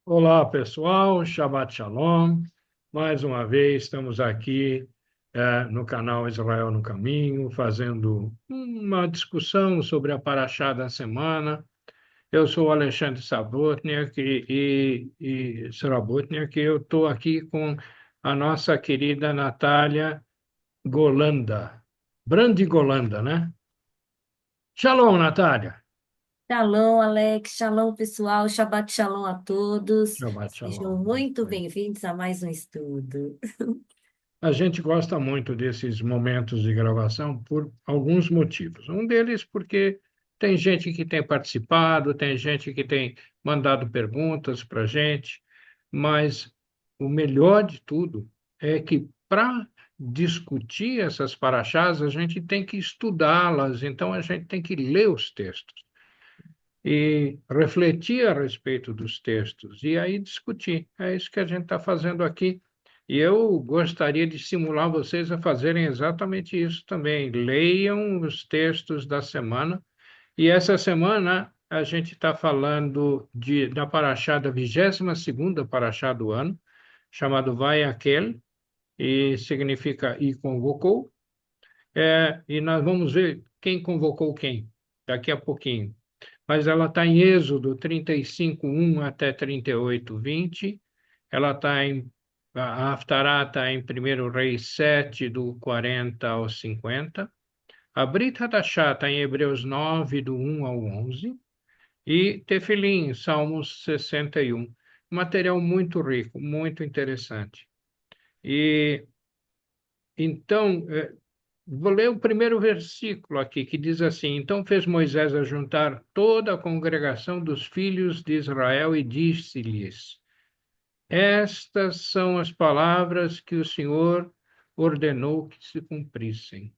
Olá, pessoal, Shabbat Shalom. Mais uma vez estamos aqui no canal Israel no Caminho, fazendo uma discussão sobre a Paraxá da semana. Eu sou o Alexandre Sabotniak e Srabotniak, eu estou aqui com a nossa querida Natália Golanda, Brandi Golanda, né? Shalom, Natália. Shalom, Alex. Shalom, pessoal. Shabbat shalom a todos. Shabbat Sejam Shalom. muito bem-vindos a mais um estudo. A gente gosta muito desses momentos de gravação por alguns motivos. Um deles porque tem gente que tem participado, tem gente que tem mandado perguntas para a gente, mas o melhor de tudo é que para discutir essas paraxás, a gente tem que estudá-las, então a gente tem que ler os textos e refletir a respeito dos textos e aí discutir. É isso que a gente está fazendo aqui. E eu gostaria de estimular vocês a fazerem exatamente isso também. Leiam os textos da semana. E essa semana a gente está falando da paraxá da 22ª paraxá do ano, chamado Vai Aquel, e significa e convocou. E nós vamos ver quem convocou quem daqui a pouquinho, mas ela está em Êxodo 35:1 até 38:20. Ela está a Haftará está em 1 Reis 7, do 40 ao 50. A Brit Hadashá está em Hebreus 9, do 1 ao 11. E Tefilim, Salmos 61. Material muito rico, muito interessante. E então, vou ler o primeiro versículo aqui, que diz assim: Então fez Moisés ajuntar toda a congregação dos filhos de Israel e disse-lhes: Estas são as palavras que o Senhor ordenou que se cumprissem.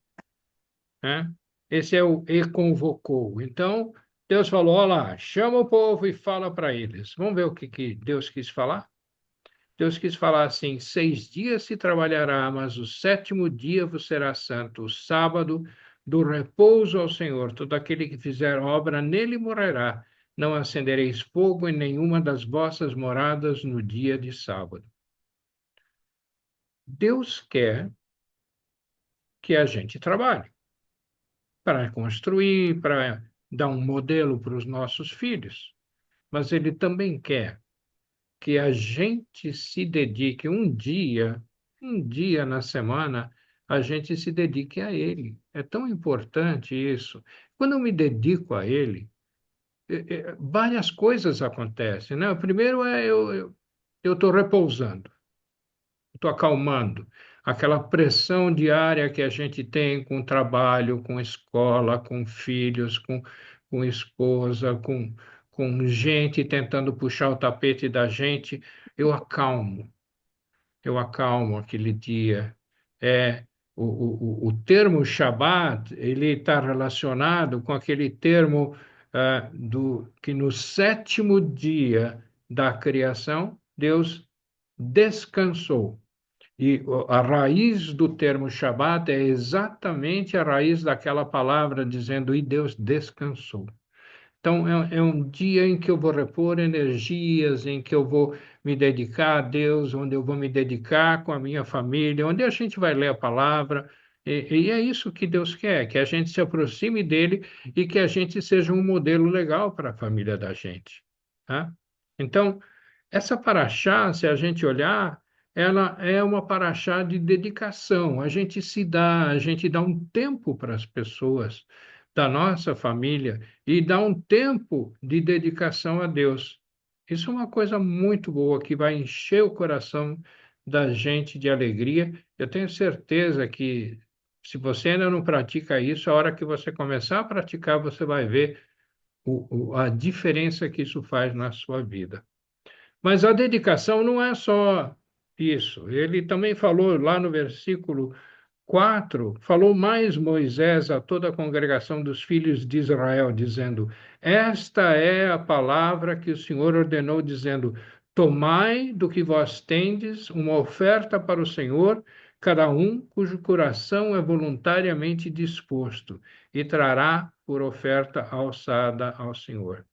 Né? Esse é o e convocou. Então, Deus falou: Olha lá, chama o povo e fala para eles. Vamos ver o que Deus quis falar? Deus quis falar assim: 6 dias se trabalhará, mas o sétimo dia vos será santo, o sábado do repouso ao Senhor. Todo aquele que fizer obra nele morrerá. Não acendereis fogo em nenhuma das vossas moradas no dia de sábado. Deus quer que a gente trabalhe para construir, para dar um modelo para os nossos filhos, mas Ele também quer que a gente se dedique um dia na semana, a gente se dedique a Ele. É tão importante isso. Quando eu me dedico a Ele, várias coisas acontecem, né? O primeiro é eu estou repousando, estou acalmando aquela pressão diária que a gente tem com trabalho, com escola, com filhos, com esposa, com gente tentando puxar o tapete da gente. Eu acalmo, eu acalmo aquele dia. É, o termo Shabat, ele está relacionado com aquele termo que no sétimo dia da criação, Deus descansou. E a raiz do termo Shabat é exatamente a raiz daquela palavra dizendo, e Deus descansou. Então, é um dia em que eu vou repor energias, em que eu vou me dedicar a Deus, onde eu vou me dedicar com a minha família, onde a gente vai ler a palavra. E é isso que Deus quer, que a gente se aproxime dele e que a gente seja um modelo legal para a família da gente. Tá? Então, essa paraxá, se a gente olhar, ela é uma paraxá de dedicação. A gente dá um tempo para as pessoas da nossa família e dá um tempo de dedicação a Deus. Isso é uma coisa muito boa que vai encher o coração da gente de alegria. Eu tenho certeza que se você ainda não pratica isso, a hora que você começar a praticar, você vai ver a diferença que isso faz na sua vida. Mas a dedicação não é só isso. Ele também falou lá no versículo 4, falou mais Moisés a toda a congregação dos filhos de Israel, dizendo: Esta é a palavra que o Senhor ordenou, dizendo: Tomai do que vós tendes uma oferta para o Senhor, cada um cujo coração é voluntariamente disposto, e trará por oferta alçada ao Senhor.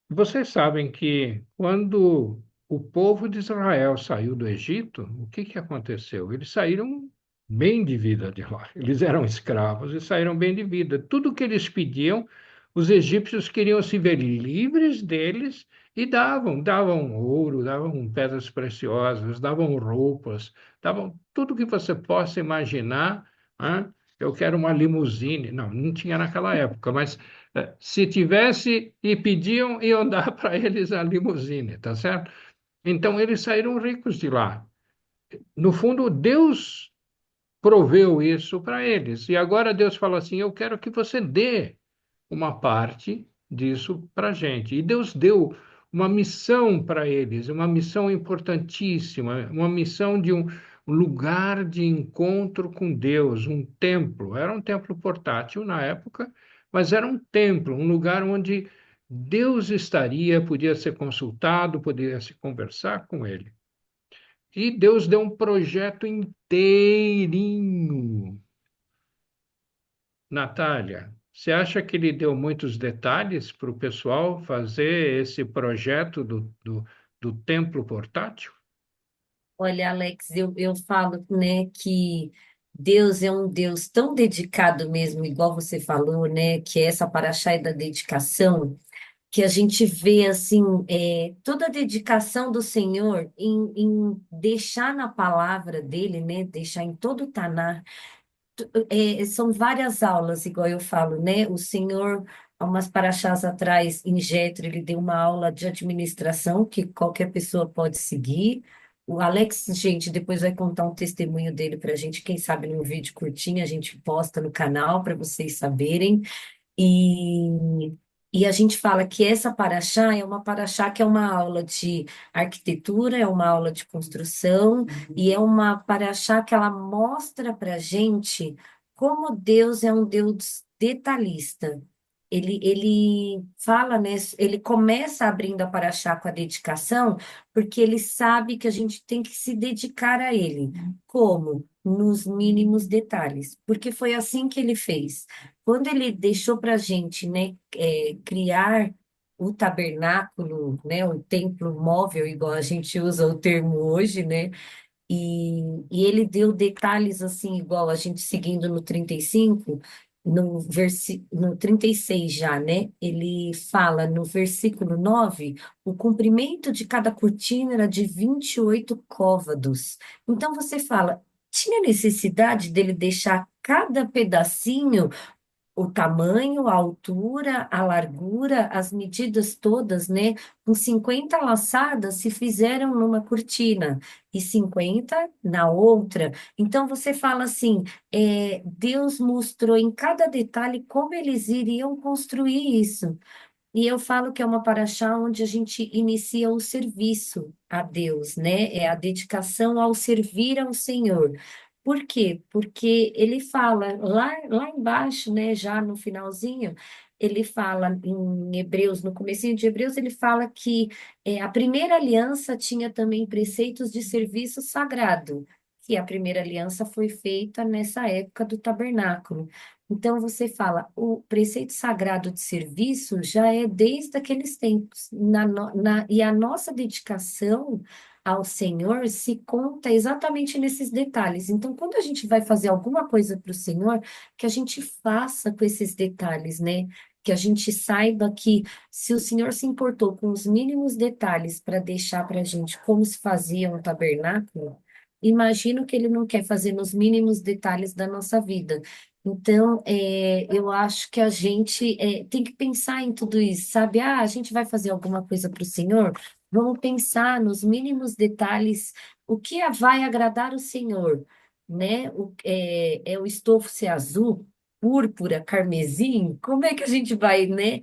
Vocês sabem que quando o povo de Israel saiu do Egito, o que que aconteceu? Eles saíram bem de vida de lá. Eles eram escravos e saíram bem de vida. Tudo que eles pediam, os egípcios queriam se ver livres deles e davam ouro, davam pedras preciosas, davam roupas, davam tudo que você possa imaginar. Né? Eu quero uma limusine. Não, não tinha naquela época, mas se tivesse e pediam, iam dar para eles a limusine, tá certo? Então eles saíram ricos de lá. No fundo, Deus proveu isso para eles. E agora Deus fala assim: eu quero que você dê uma parte disso para a gente. E Deus deu uma missão para eles, uma missão importantíssima, uma missão de um lugar de encontro com Deus, um templo. Era um templo portátil na época, mas era um templo, um lugar onde Deus estaria, podia ser consultado, podia se conversar com ele. E Deus deu um projeto inteirinho. Natália, você acha que ele deu muitos detalhes para o pessoal fazer esse projeto do templo portátil? Olha, Alex, eu falo, né, que Deus é um Deus tão dedicado mesmo, igual você falou, né, que essa paraxá é da dedicação, que a gente vê, assim, toda a dedicação do Senhor em deixar na palavra dele, né, deixar em todo o Tanar. São várias aulas, igual eu falo, né? O senhor, há umas paraxás atrás, em Jetro, ele deu uma aula de administração que qualquer pessoa pode seguir. O Alex, gente, depois vai contar um testemunho dele para a gente, quem sabe num vídeo curtinho a gente posta no canal para vocês saberem. E, e a gente fala que essa paraxá é uma paraxá que é uma aula de arquitetura, é uma aula de construção, e é uma paraxá que ela mostra para a gente como Deus é um Deus detalhista. Ele fala, né? Ele começa abrindo a paraxá com a dedicação, porque ele sabe que a gente tem que se dedicar a ele. Como? Nos mínimos detalhes. Porque foi assim que ele fez. Quando ele deixou para a gente, né, criar o tabernáculo, né, o templo móvel, igual a gente usa o termo hoje, né, e ele deu detalhes assim, igual a gente seguindo no 35, no 36 já, né? Ele fala no versículo 9, o comprimento de cada cortina era de 28 côvados. Então você fala, tinha necessidade dele deixar cada pedacinho o tamanho, a altura, a largura, as medidas todas, né? Com 50 laçadas se fizeram numa cortina e 50 na outra. Então você fala assim, Deus mostrou em cada detalhe como eles iriam construir isso. E eu falo que é uma paraxá onde a gente inicia o serviço a Deus, né? É a dedicação ao servir ao Senhor. Por quê? Porque ele fala lá embaixo, né? Já no finalzinho, ele fala em Hebreus, no comecinho de Hebreus, ele fala que a primeira aliança tinha também preceitos de serviço sagrado, que a primeira aliança foi feita nessa época do tabernáculo. Então você fala, o preceito sagrado de serviço já é desde aqueles tempos, e a nossa dedicação ao Senhor se conta exatamente nesses detalhes. Então, quando a gente vai fazer alguma coisa para o Senhor, que a gente faça com esses detalhes, né? Que a gente saiba que se o Senhor se importou com os mínimos detalhes para deixar para a gente como se fazia um tabernáculo, imagino que Ele não quer fazer nos mínimos detalhes da nossa vida. Então, eu acho que a gente tem que pensar em tudo isso, sabe? Ah, a gente vai fazer alguma coisa para o Senhor? Vamos pensar nos mínimos detalhes, o que vai agradar o Senhor, né? O estofo ser azul, púrpura, carmesim? Como é que a gente vai, né,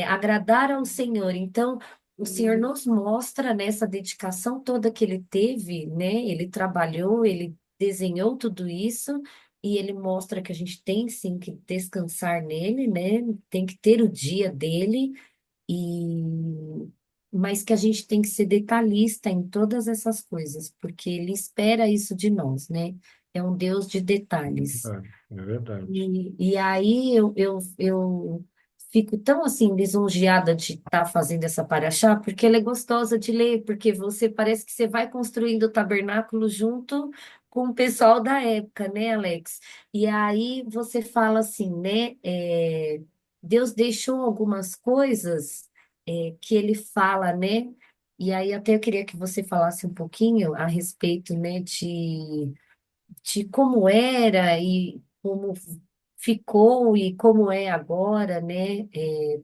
agradar ao Senhor? Então, o Senhor nos mostra nessa dedicação toda que ele teve, né? Ele trabalhou, ele desenhou tudo isso e ele mostra que a gente tem sim que descansar nele, né? Tem que ter o dia dele e mas que a gente tem que ser detalhista em todas essas coisas, porque ele espera isso de nós, né? É um Deus de detalhes. É verdade. E aí eu fico tão assim lisonjeada de estar fazendo essa paraxá, porque ela é gostosa de ler, porque você parece que você vai construindo o tabernáculo junto com o pessoal da época, né, Alex? E aí você fala assim, né? Deus deixou algumas coisas que ele fala, né? E aí até eu queria que você falasse um pouquinho a respeito, né, de como era e como ficou e como é agora, né?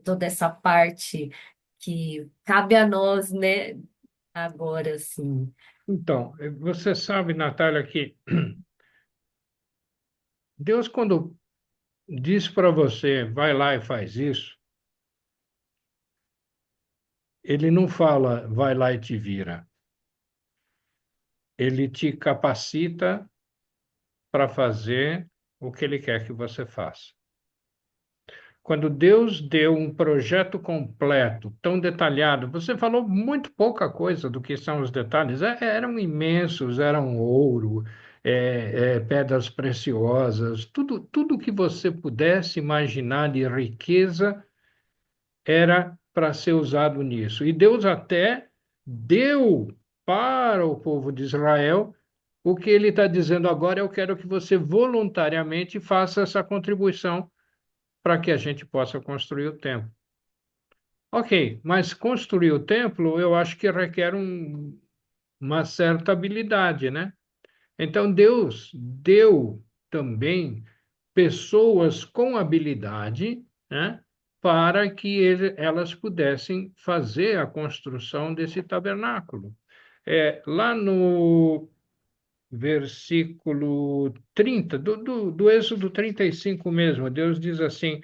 Toda essa parte que cabe a nós, né? Agora, sim. Então, você sabe, Natália, que Deus, quando diz para você, vai lá e faz isso, ele não fala, vai lá e te vira. Ele te capacita para fazer o que ele quer que você faça. Quando Deus deu um projeto completo, tão detalhado, você falou muito pouca coisa do que são os detalhes. Eram imensos, eram ouro, pedras preciosas, tudo que você pudesse imaginar de riqueza era para ser usado nisso. E Deus até deu para o povo de Israel o que ele está dizendo agora. Eu quero que você voluntariamente faça essa contribuição para que a gente possa construir o templo. Ok, mas construir o templo eu acho que requer uma certa habilidade, né? Então Deus deu também pessoas com habilidade, né, para que elas pudessem fazer a construção desse tabernáculo. Lá no versículo 30 do Êxodo 35 mesmo, Deus diz assim: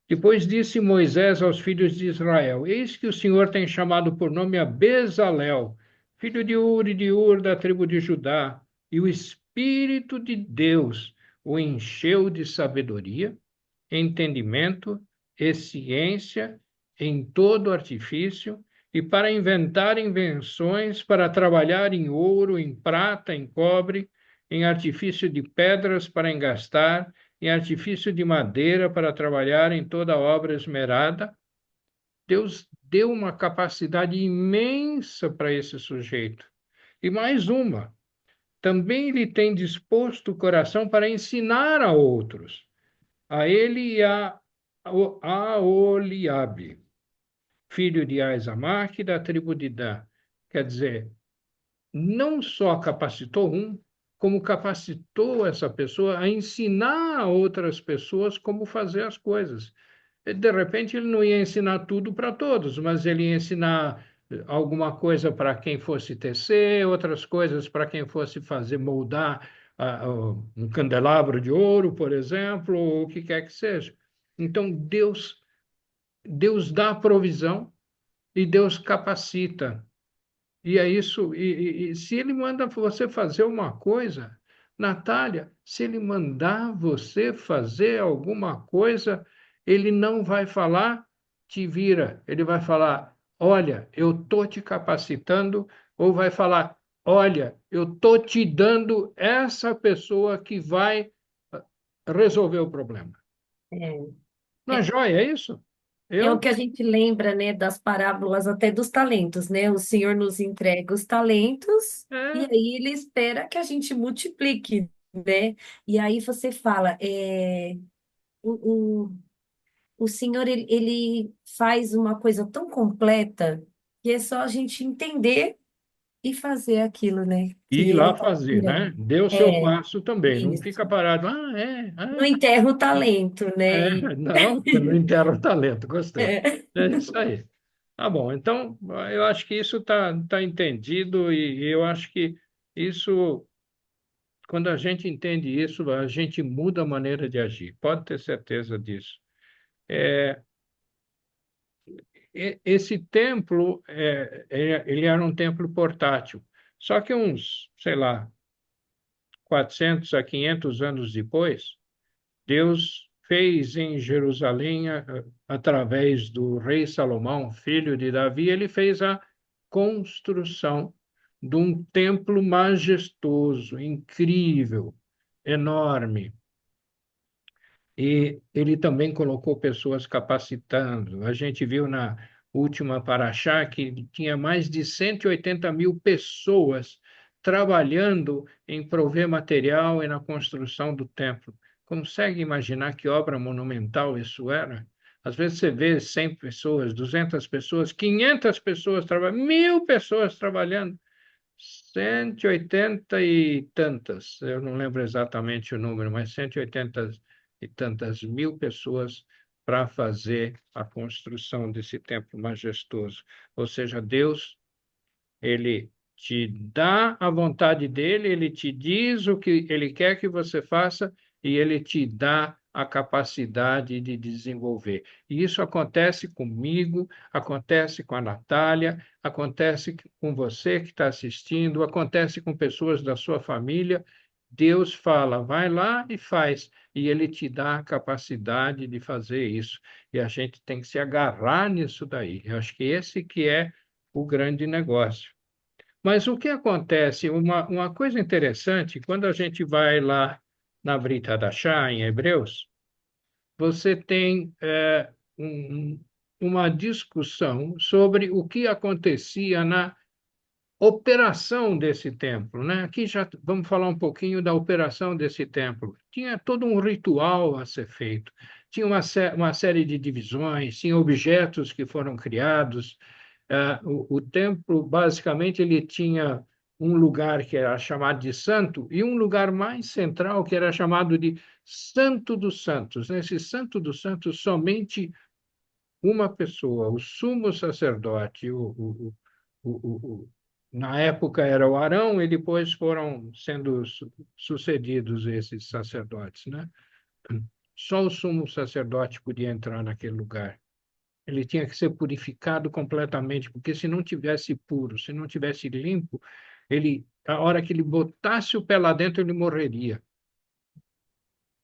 depois disse Moisés aos filhos de Israel: Eis que o Senhor tem chamado por nome a Bezalel, filho de Uri de Ur, da tribo de Judá, e o Espírito de Deus o encheu de sabedoria, entendimento e ciência em todo artifício, e para inventar invenções, para trabalhar em ouro, em prata, em cobre, em artifício de pedras para engastar, em artifício de madeira para trabalhar em toda obra esmerada. Deus deu uma capacidade imensa para esse sujeito. E mais uma, também ele tem disposto o coração para ensinar a outros, a ele e a Oliabe, filho de Aizamaque, da tribo de Dan. Quer dizer, não só capacitou um, como capacitou essa pessoa a ensinar a outras pessoas como fazer as coisas. De repente, ele não ia ensinar tudo para todos, mas ele ia ensinar alguma coisa para quem fosse tecer, outras coisas para quem fosse fazer moldar um candelabro de ouro, por exemplo, ou o que quer que seja. Então, Deus dá a provisão e Deus capacita. E é isso. E se ele manda você fazer uma coisa, Natália, se ele mandar você fazer alguma coisa, ele não vai falar, te vira. Ele vai falar, olha, eu estou te capacitando, ou vai falar, olha, eu estou te dando essa pessoa que vai resolver o problema. É, Não é é, joia, é isso? é o Eu? que a gente lembra, né, das parábolas até dos talentos, né? O Senhor nos entrega os talentos e É. aí ele espera que a gente multiplique, né? E aí você fala, o, o, o Senhor, ele faz uma coisa tão completa que é só a gente entender e fazer aquilo, né? E Que ir ele lá está fazer, né? esperando. Dê o seu É, passo também, não fica isso. parado. Não enterra o talento, né? Não, você não enterra o talento, gostei. É, É isso aí. Tá bom, então eu acho que isso tá entendido e eu acho que isso, quando a gente entende isso, a gente muda a maneira de agir, pode ter certeza disso. Esse templo, ele era um templo portátil, só que uns, sei lá, 400 a 500 anos depois, Deus fez em Jerusalém, através do rei Salomão, filho de Davi, ele fez a construção de um templo majestoso, incrível, enorme. E ele também colocou pessoas capacitando. A gente viu na última Paraxá que tinha mais de 180 mil pessoas trabalhando em prover material e na construção do templo. Consegue imaginar que obra monumental isso era? Às vezes você vê 100 pessoas, 200 pessoas, 500 pessoas trabalhando, 1.000 pessoas trabalhando. 180 e tantas, eu não lembro exatamente o número, mas 180 e tantas mil pessoas para fazer a construção desse templo majestoso. Ou seja, Deus, ele te dá a vontade dele, ele te diz o que ele quer que você faça e ele te dá a capacidade de desenvolver. E isso acontece comigo, acontece com a Natália, acontece com você que está assistindo, acontece com pessoas da sua família. Deus fala, vai lá e faz, e ele te dá a capacidade de fazer isso. E a gente tem que se agarrar nisso daí. Eu acho que esse que é o grande negócio. Mas o que acontece? Uma coisa interessante, quando a gente vai lá na Brita da Chá, em Hebreus, você tem uma discussão sobre o que acontecia na operação desse templo, né? Aqui já vamos falar um pouquinho da operação desse templo. Tinha todo um ritual a ser feito, tinha uma série de divisões, tinha objetos que foram criados. O templo, basicamente, ele tinha um lugar que era chamado de santo e um lugar mais central que era chamado de Santo dos Santos. Nesse Santo dos Santos, somente uma pessoa, o sumo sacerdote, na época era o Arão e depois foram sendo sucedidos esses sacerdotes, né? Só o sumo sacerdote podia entrar naquele lugar. Ele tinha que ser purificado completamente, porque se não tivesse puro, se não tivesse limpo, a hora que ele botasse o pé lá dentro, ele morreria.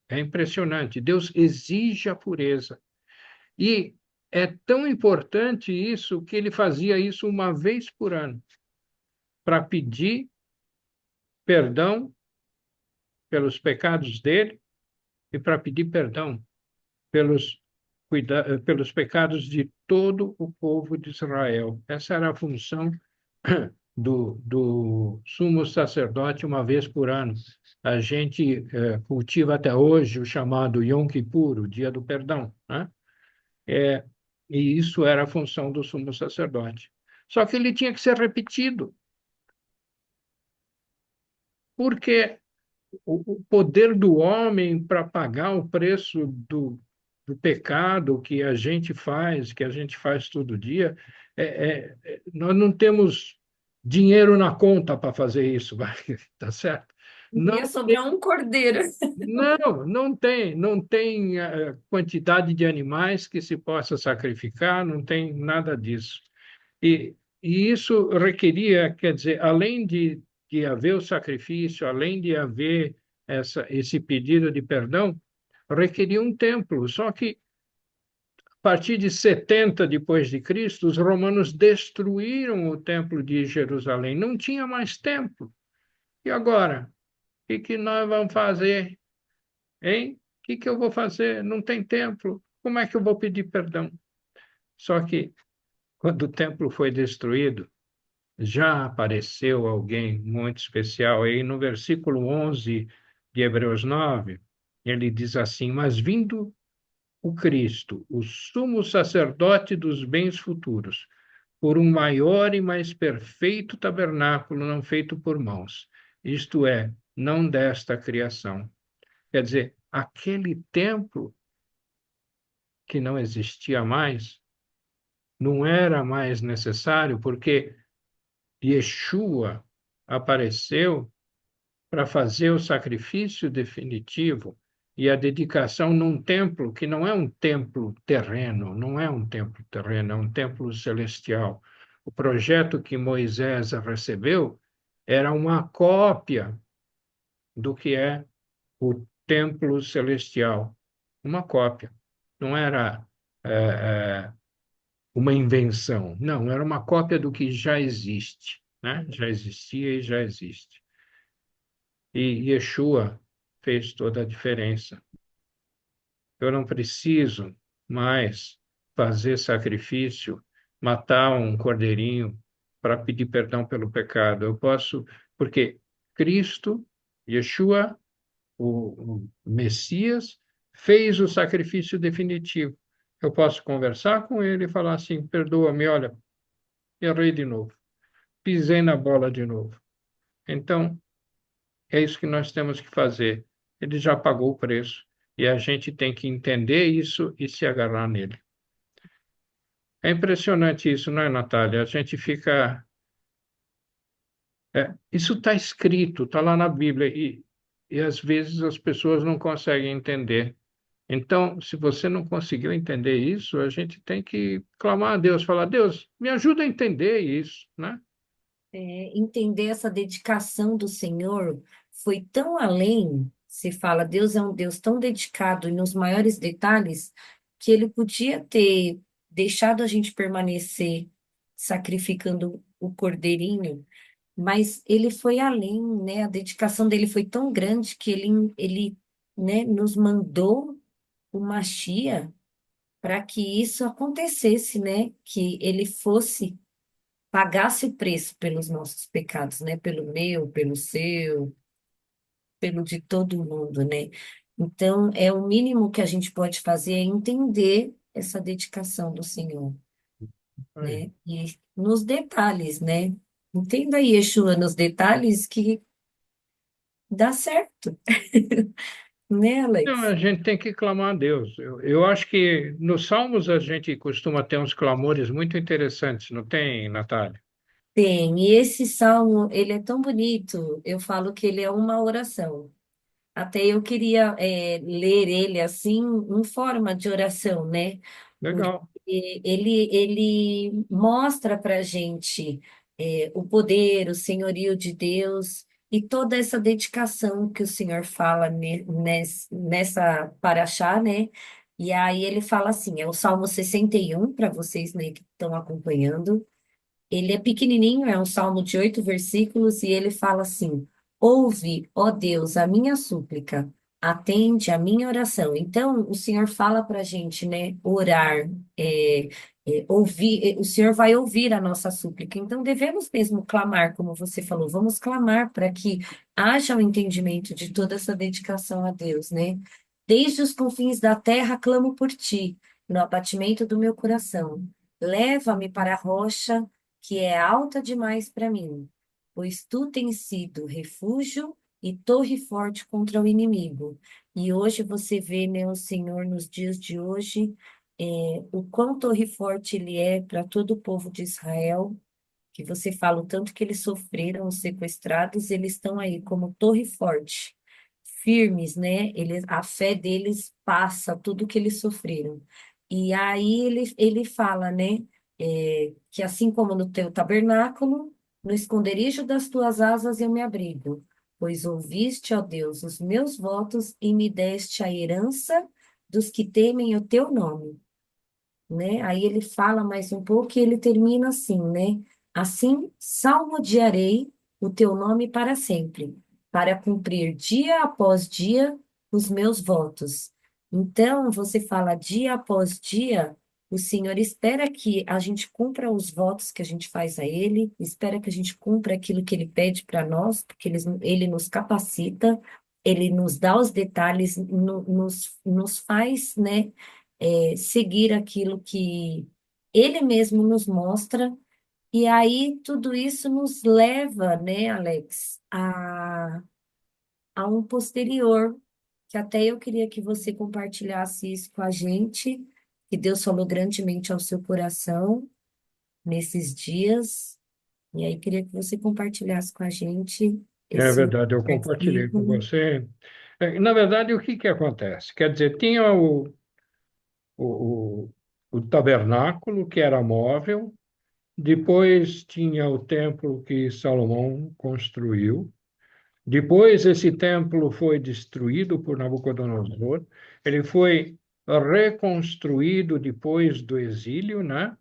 É impressionante. Deus exige a pureza. E é tão importante isso que ele fazia isso uma vez por ano, para pedir perdão pelos pecados dele e para pedir perdão pelos pecados de todo o povo de Israel. Essa era a função do sumo sacerdote uma vez por ano. A gente cultiva até hoje o chamado Yom Kippur, o Dia do Perdão, né? É, e isso era a função do sumo sacerdote. Só que ele tinha que ser repetido, porque o poder do homem para pagar o preço do pecado que que a gente faz todo dia, nós não temos dinheiro na conta para fazer isso, tá certo? Ia Não, sobrar um cordeiro. não tem quantidade de animais que se possa sacrificar, não tem nada disso. E isso requeria, quer dizer, além de haver o sacrifício, além de haver esse pedido de perdão, requeria um templo. Só que, a partir de 70 depois de Cristo, os romanos destruíram o templo de Jerusalém. Não tinha mais templo. E agora? O que nós vamos fazer? Hein? O que eu vou fazer? Não tem templo. Como é que eu vou pedir perdão? Só que, quando o templo foi destruído, já apareceu alguém muito especial. Aí no versículo 11 de Hebreus 9, ele diz assim: Mas vindo o Cristo, o sumo sacerdote dos bens futuros, por um maior e mais perfeito tabernáculo não feito por mãos, isto é, não desta criação. Quer dizer, aquele templo que não existia mais, não era mais necessário, porque Yeshua apareceu para fazer o sacrifício definitivo e a dedicação num templo que não é um templo terreno, não é um templo terreno, é um templo celestial. O projeto que Moisés recebeu era uma cópia do que é o templo celestial, uma cópia. Não era uma invenção, não, era uma cópia do que já existe, né? Já existia e já existe. E Yeshua fez toda a diferença. Eu não preciso mais fazer sacrifício, matar um cordeirinho para pedir perdão pelo pecado. Eu posso, porque Cristo, Yeshua, o Messias, fez o sacrifício definitivo. Eu posso conversar com ele e falar assim: perdoa-me, olha, errei de novo, pisei na bola de novo. Então, é isso que nós temos que fazer. Ele já pagou o preço e a gente tem que entender isso e se agarrar nele. É impressionante isso, não é, Natália? A gente fica. Isso está escrito, está lá na Bíblia, e às vezes as pessoas não conseguem entender. Então, se você não conseguiu entender isso, a gente tem que clamar a Deus, falar: Deus, me ajuda a entender isso, né? Entender essa dedicação do Senhor foi tão além. Se fala, Deus é um Deus tão dedicado e nos maiores detalhes que ele podia ter deixado a gente permanecer sacrificando o cordeirinho, mas ele foi além, né? A dedicação dele foi tão grande que ele, né, nos mandou o Machia para que isso acontecesse, né? Que ele fosse pagasse o preço pelos nossos pecados, né? Pelo meu, pelo seu, pelo de todo mundo, né? Então, é o mínimo que a gente pode fazer é entender essa dedicação do Senhor, Aí. né? E nos detalhes, né? Entenda aí, Yeshua, nos detalhes que dá certo, né, Então, Alex? a gente tem que clamar a Deus. Eu acho que nos Salmos a gente costuma ter uns clamores muito interessantes, não tem, Natália? Tem, e esse salmo, ele é tão bonito, eu falo que ele é uma oração. Até eu queria ler ele assim, em forma de oração, né? Porque Legal. ele mostra para gente o poder, o senhorio de Deus e toda essa dedicação que o Senhor fala nessa paraxá, né? E aí ele fala assim, é o Salmo 61 para vocês, né, que estão acompanhando. Ele é pequenininho, é um salmo de 8 versículos, e ele fala assim: Ouve, ó Deus, a minha súplica, atende a minha oração. Então, o Senhor fala para a gente, né, orar, ouvir, o Senhor vai ouvir a nossa súplica. Então, devemos mesmo clamar, como você falou, vamos clamar para que haja o entendimento de toda essa dedicação a Deus, né? Desde os confins da terra, clamo por ti, no abatimento do meu coração. Leva-me para a rocha que é alta demais para mim, pois tu tens sido refúgio e torre forte contra o inimigo. E hoje você vê, né, o Senhor nos dias de hoje, o quão torre forte ele é para todo o povo de Israel, que você fala o tanto que eles sofreram, os sequestrados, eles estão aí como torre forte, firmes, né? Eles, a fé deles passa tudo que eles sofreram. E aí ele fala, né? Que assim como no teu tabernáculo, no esconderijo das tuas asas eu me abrigo, pois ouviste, ó Deus, os meus votos e me deste a herança dos que temem o teu nome, né? Aí ele fala mais um pouco e ele termina assim, né? Assim salmodiarei o teu nome para sempre, para cumprir dia após dia os meus votos. Então, você fala dia após dia, o Senhor espera que a gente cumpra os votos que a gente faz a Ele, espera que a gente cumpra aquilo que Ele pede para nós, porque Ele nos capacita, Ele nos dá os detalhes, nos faz, né? Seguir aquilo que ele mesmo nos mostra, e aí tudo isso nos leva, né, Alex, a um posterior, que até eu queria que você compartilhasse isso com a gente, que Deus falou grandemente ao seu coração nesses dias, e aí queria que você compartilhasse com a gente É esse verdade, eu compartilhei com versículo. você. Na verdade, o que que acontece? Quer dizer, tinha o, o tabernáculo, que era móvel, depois tinha o templo que Salomão construiu, depois esse templo foi destruído por Nabucodonosor, ele foi reconstruído depois do exílio, né?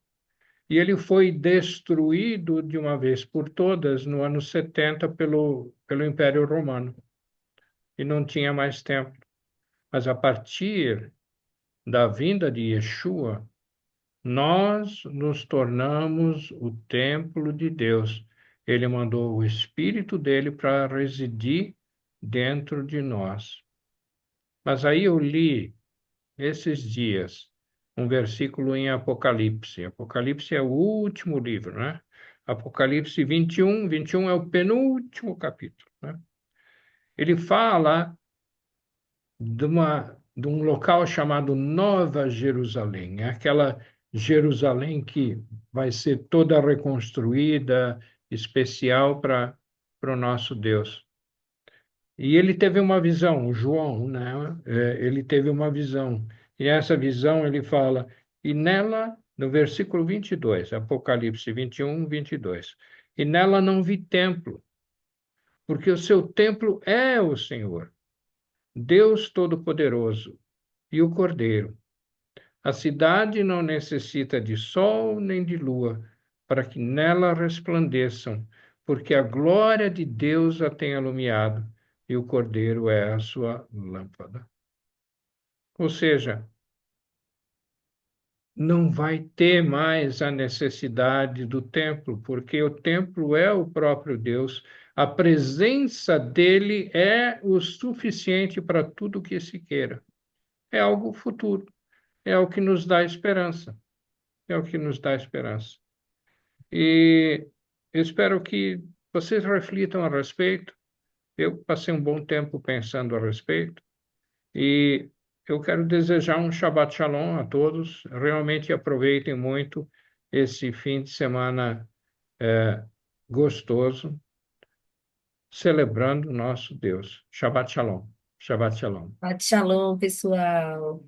E ele foi destruído de uma vez por todas no ano 70 pelo Império Romano, e não tinha mais templo. Mas a partir da vinda de Yeshua, nós nos tornamos o templo de Deus. Ele mandou o Espírito dele para residir dentro de nós. Mas aí eu li esses dias um versículo em Apocalipse. Apocalipse é o último livro, né? Apocalipse 21 é o penúltimo capítulo, né? Ele fala de um local chamado Nova Jerusalém, é aquela Jerusalém que vai ser toda reconstruída, especial para o nosso Deus. E ele teve uma visão, o João, né? Ele teve uma visão. E essa visão ele fala, e nela, no versículo 22, Apocalipse 22, e nela não vi templo, porque o seu templo é o Senhor, Deus Todo-Poderoso, e o Cordeiro. A cidade não necessita de sol nem de lua, para que nela resplandeçam, porque a glória de Deus a tem alumiado, e o Cordeiro é a sua lâmpada. Ou seja, não vai ter mais a necessidade do templo, porque o templo é o próprio Deus, a presença dele é o suficiente para tudo que se queira. É algo futuro, é o que nos dá esperança, é o que nos dá esperança. E eu espero que vocês reflitam a respeito. Eu passei um bom tempo pensando a respeito e eu quero desejar um Shabbat Shalom a todos. Realmente aproveitem muito esse fim de semana gostoso, celebrando o nosso Deus. Shabbat Shalom. Shabbat Shalom. Shabbat Shalom, pessoal.